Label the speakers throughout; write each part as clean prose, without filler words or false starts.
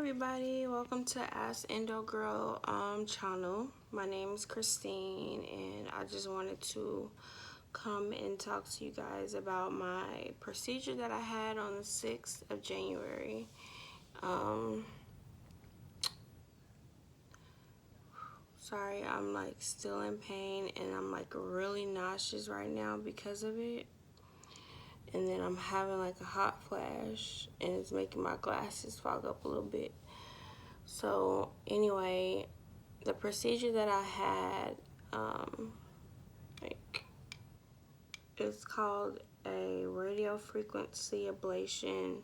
Speaker 1: everybody, welcome to Ask Indo Girl channel. My name is Christine and I just wanted to come and talk to you guys about my procedure that I had on the 6th of January. Sorry, I'm like still in pain and I'm like really nauseous right now because of it. And then I'm having like a hot flash and it's making my glasses fog up a little bit. So anyway, the procedure that I had, it's called a radio frequency ablation,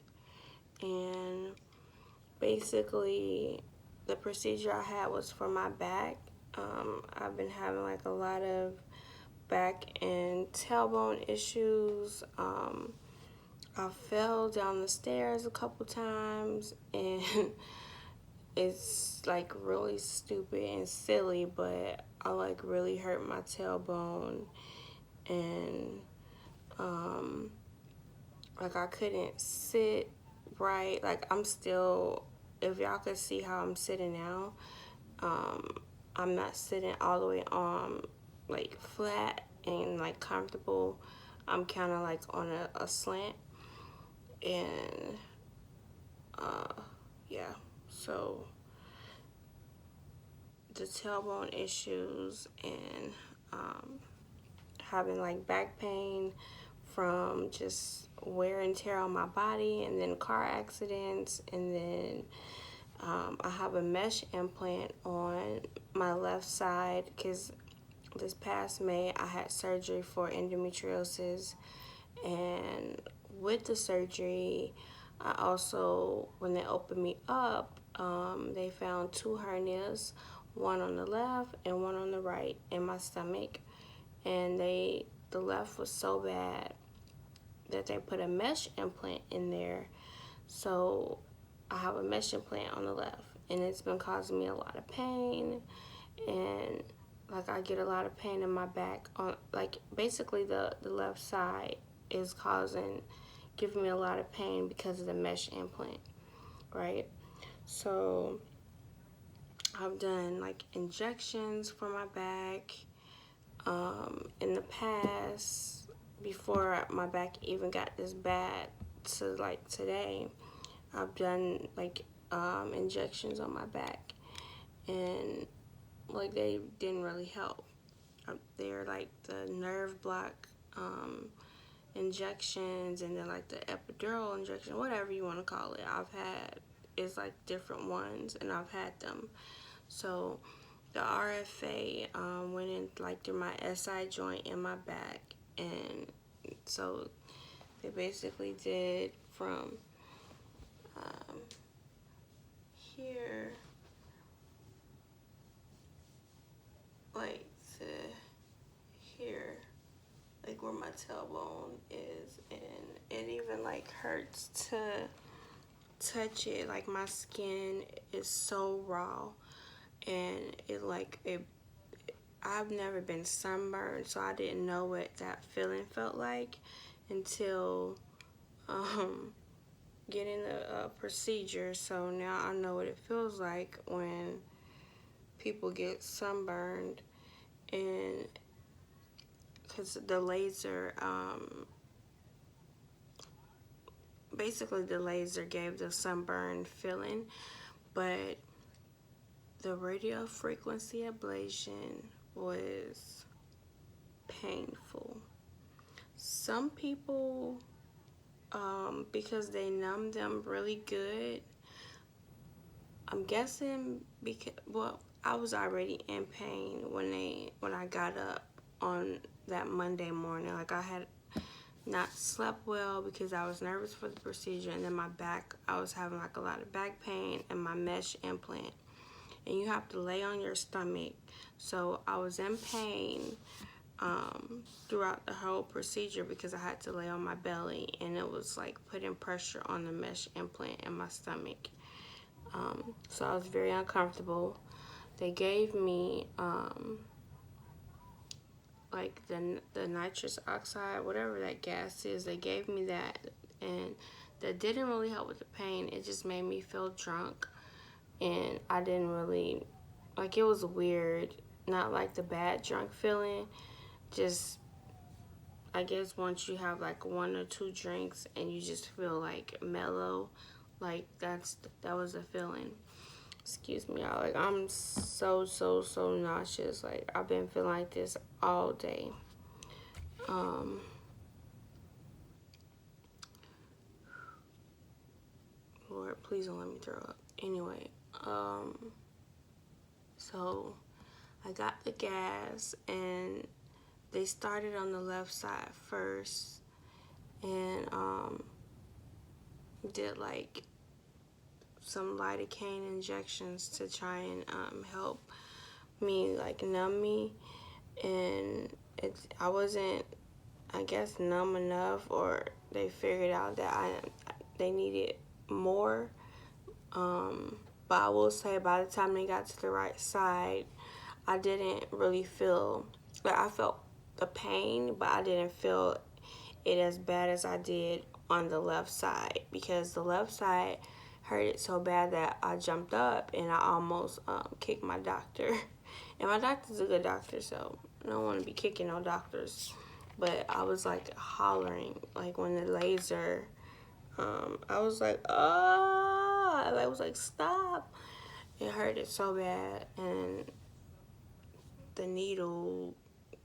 Speaker 1: and basically the procedure I had was for my back. I've been having like a lot of back and tailbone issues. I fell down the stairs a couple times and it's like really stupid and silly, but I like really hurt my tailbone and like I couldn't sit right. Like I'm still, if y'all could see how I'm sitting now, I'm not sitting all the way on like flat and like comfortable. I'm kind of like on a slant and yeah, so the tailbone issues and having like back pain from just wear and tear on my body, and then car accidents, and then I have a mesh implant on my left side because this past May I had surgery for endometriosis, and with the surgery I also, when they opened me up, they found 2 hernias, one on the left and one on the right in my stomach, and the left was so bad that they put a mesh implant in there. So I have a mesh implant on the left, and it's been causing me a lot of pain, and like I get a lot of pain in my back on, like basically the left side is giving me a lot of pain because of the mesh implant, right? So I've done like injections for my back in the past, before my back even got this bad to like today. I've done like injections on my back, and like they didn't really help. They're like the nerve block injections, and then like the epidural injection, whatever you want to call it. I've had, it's like different ones, and I've had them. So the RFA went in like through my SI joint in my back, and so they basically did from here like to here, like where my tailbone is, and it even like hurts to touch it. Like my skin is so raw, and I've never been sunburned, so I didn't know what that feeling felt like until getting a procedure. So now I know what it feels like when people get sunburned, and because the laser, basically the laser gave the sunburn feeling, but the radio frequency ablation was painful. Some people, because they numb them really good, I'm guessing because, well, I was already in pain when I got up on that Monday morning. Like I had not slept well because I was nervous for the procedure, and then my back, I was having like a lot of back pain, and my mesh implant, and you have to lay on your stomach. So I was in pain throughout the whole procedure because I had to lay on my belly, and it was like putting pressure on the mesh implant in my stomach. So I was very uncomfortable. They gave me like the nitrous oxide, whatever that gas is, they gave me that, and that didn't really help with the pain. It just made me feel drunk, and I didn't really, like, it was weird. Not like the bad drunk feeling, just, I guess once you have like one or two drinks and you just feel like mellow, like that was the feeling. Excuse me, y'all. Like, I'm so nauseous. Like, I've been feeling like this all day. Um, Lord, please don't let me throw up. Anyway, so I got the gas and they started on the left side first, and did like some lidocaine injections to try and help me, like, numb me. And I wasn't, I guess, numb enough, or they figured out that they needed more. But I will say, by the time they got to the right side, I didn't really feel, like, I felt the pain, but I didn't feel it as bad as I did on the left side, because the left side hurt it so bad that I jumped up and I almost kicked my doctor. And my doctor's a good doctor, so I don't want to be kicking no doctors. But I was like hollering, like when the laser, I was like, ah, I was like, stop. It hurted so bad, and the needle,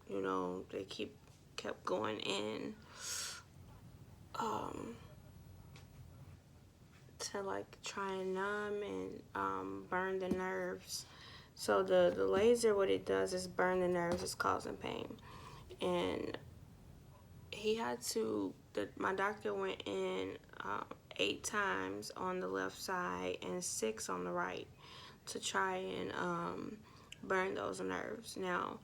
Speaker 1: they kept going in, to like try and numb and burn the nerves. So the laser, what it does is burn the nerves. It's causing pain, and he had to. My doctor went in 8 times on the left side and 6 on the right to try and burn those nerves. Now,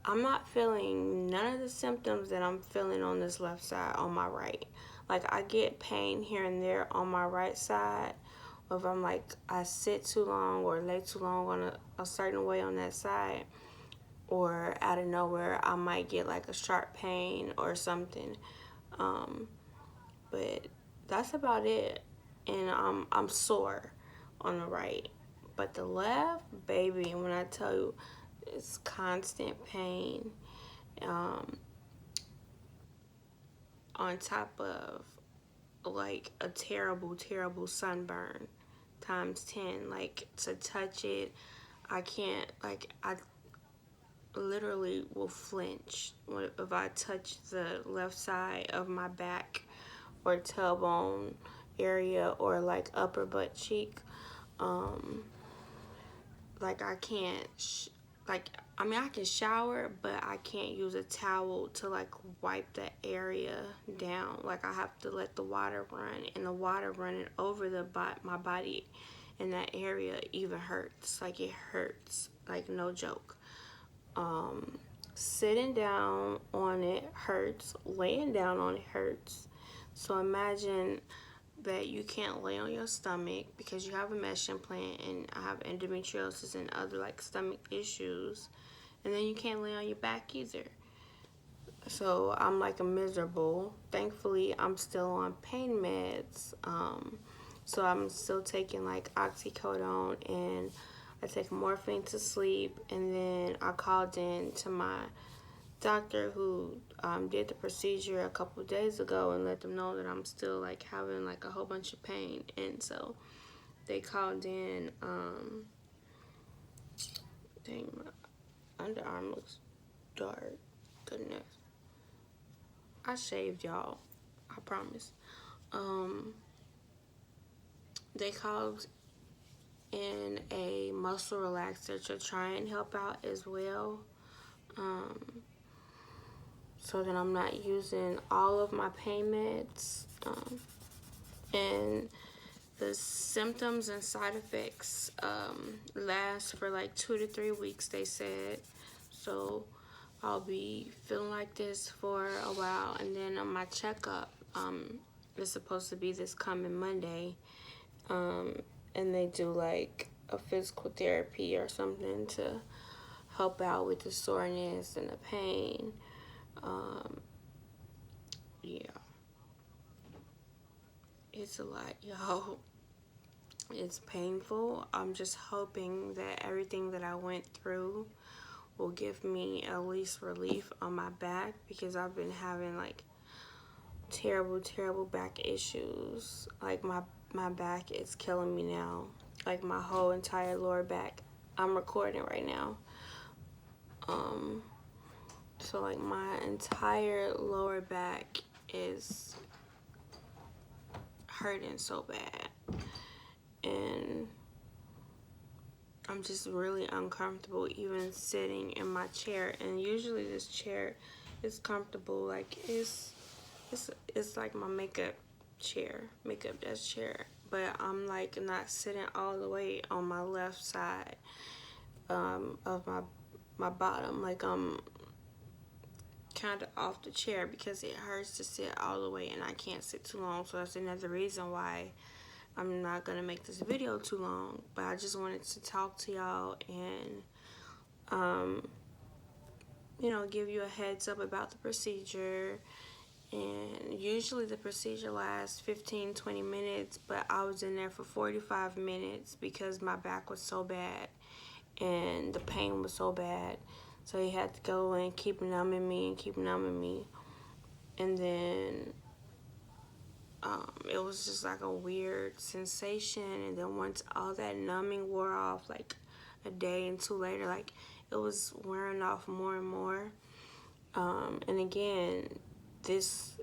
Speaker 1: I'm not feeling none of the symptoms that I'm feeling on this left side on my right. Like, I get pain here and there on my right side. If I'm like, I sit too long or lay too long on a certain way on that side, or out of nowhere, I might get like a sharp pain or something. But that's about it. And I'm sore on the right. But the left, baby, and when I tell you, it's constant pain. On top of like a terrible sunburn times 10. Like, to touch it, I can't, like, I literally will flinch if I touch the left side of my back or tailbone area or like upper butt cheek. Like, I can't like, I mean, I can shower, but I can't use a towel to like wipe that area down. Like, I have to let the water run, and the water running over my body in that area even hurts. Like, it hurts, like, no joke. Sitting down on it hurts. Laying down on it hurts. So imagine that you can't lay on your stomach because you have a mesh implant, and I have endometriosis and other like stomach issues, and then you can't lay on your back either. So I'm like a miserable. Thankfully, I'm still on pain meds. So I'm still taking like oxycodone, and I take morphine to sleep. And then I called in to my doctor who did the procedure a couple of days ago and let them know that I'm still like having like a whole bunch of pain. And so they called in. Dang, my underarm looks dark. Goodness. I shaved, y'all. I promise. They called in a muscle relaxer to try and help out as well. So that I'm not using all of my pain meds. And the symptoms and side effects last for like 2 to 3 weeks, they said. So I'll be feeling like this for a while. And then on my checkup, is supposed to be this coming Monday. And they do like a physical therapy or something to help out with the soreness and the pain. Yeah. It's a lot, y'all. It's painful. I'm just hoping that everything that I went through will give me at least relief on my back, because I've been having like terrible back issues. Like my back is killing me now. Like my whole entire lower back. I'm recording right now. So like my entire lower back is hurting so bad. And I'm just really uncomfortable even sitting in my chair. And usually this chair is comfortable. Like it's like my makeup desk chair. But I'm like not sitting all the way on my left side of my bottom. Like I'm kind of off the chair because it hurts to sit all the way and I can't sit too long. So that's another reason why I'm not gonna make this video too long. But I just wanted to talk to y'all and you know, give you a heads up about the procedure. And usually the procedure lasts 15-20 minutes, but I was in there for 45 minutes because my back was so bad and the pain was so bad. So he had to go and keep numbing me. And then it was just like a weird sensation. And then once all that numbing wore off, like a day and two later, like it was wearing off more and more. And again, this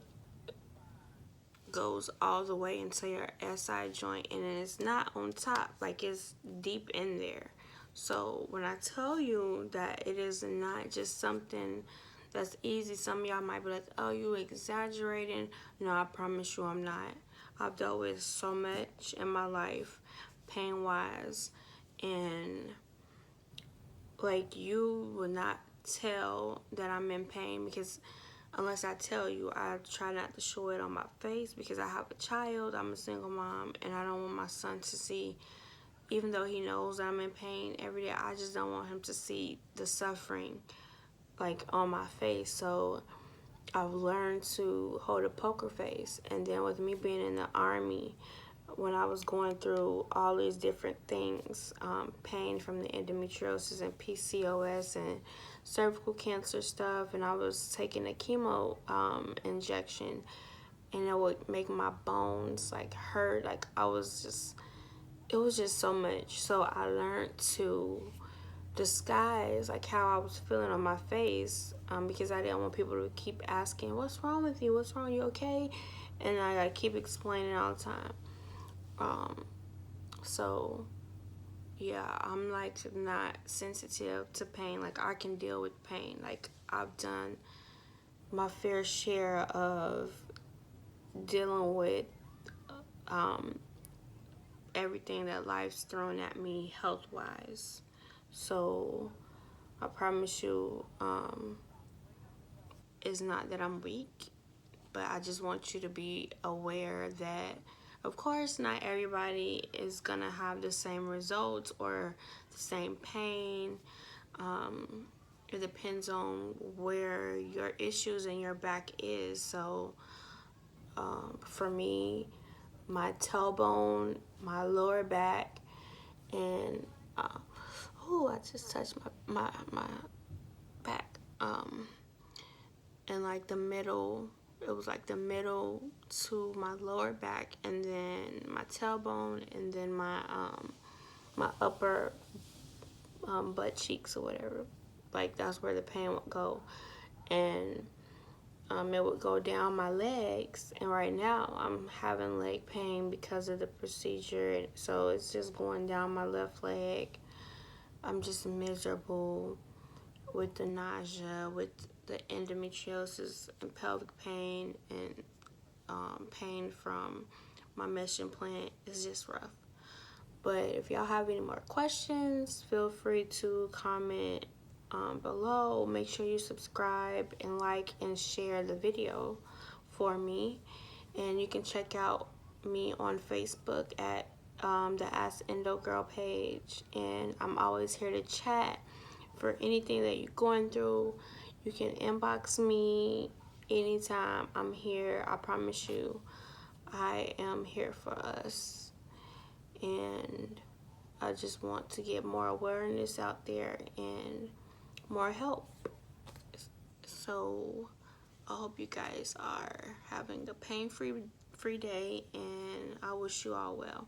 Speaker 1: goes all the way into your SI joint, and it's not on top, like it's deep in there. So when I tell you that it is not just something that's easy, some of y'all might be like, oh, you exaggerating. No, I promise you I'm not. I've dealt with so much in my life, pain wise, and like you would not tell that I'm in pain, because unless I tell you, I try not to show it on my face because I have a child, I'm a single mom, and I don't want my son to see, even though he knows I'm in pain every day, I just don't want him to see the suffering like on my face. So I've learned to hold a poker face. And then with me being in the Army, when I was going through all these different things, pain from the endometriosis and PCOS and cervical cancer stuff, and I was taking a chemo injection, and it would make my bones like hurt. Like it was just so much. So I learned to disguise like how I was feeling on my face, because I didn't want people to keep asking, what's wrong with you? What's wrong? You okay? And I gotta keep explaining all the time. So yeah, I'm like not sensitive to pain. Like I can deal with pain. Like I've done my fair share of dealing with everything that life's thrown at me health wise. So I promise you, it's not that I'm weak, but I just want you to be aware that, of course, not everybody is gonna have the same results or the same pain. It depends on where your issues in your back is. So for me, my tailbone, my lower back, and I just touched my back. And like the middle, it was like the middle to my lower back, and then my tailbone, and then my upper butt cheeks or whatever. Like that's where the pain would go, and it would go down my legs. And right now I'm having leg pain because of the procedure, so it's just going down my left leg. I'm just miserable with the nausea, with the endometriosis and pelvic pain, and pain from my mesh implant. Is just rough. But if y'all have any more questions, feel free to comment below. Make sure you subscribe and like and share the video for me. And you can check out me on Facebook at the Ask Endo Girl page. And I'm always here to chat. For anything that you're going through, you can inbox me anytime. I'm here. I promise you, I am here for us. and I just want to get more awareness out there and more help. So I hope you guys are having a pain-free day, and I wish you all well.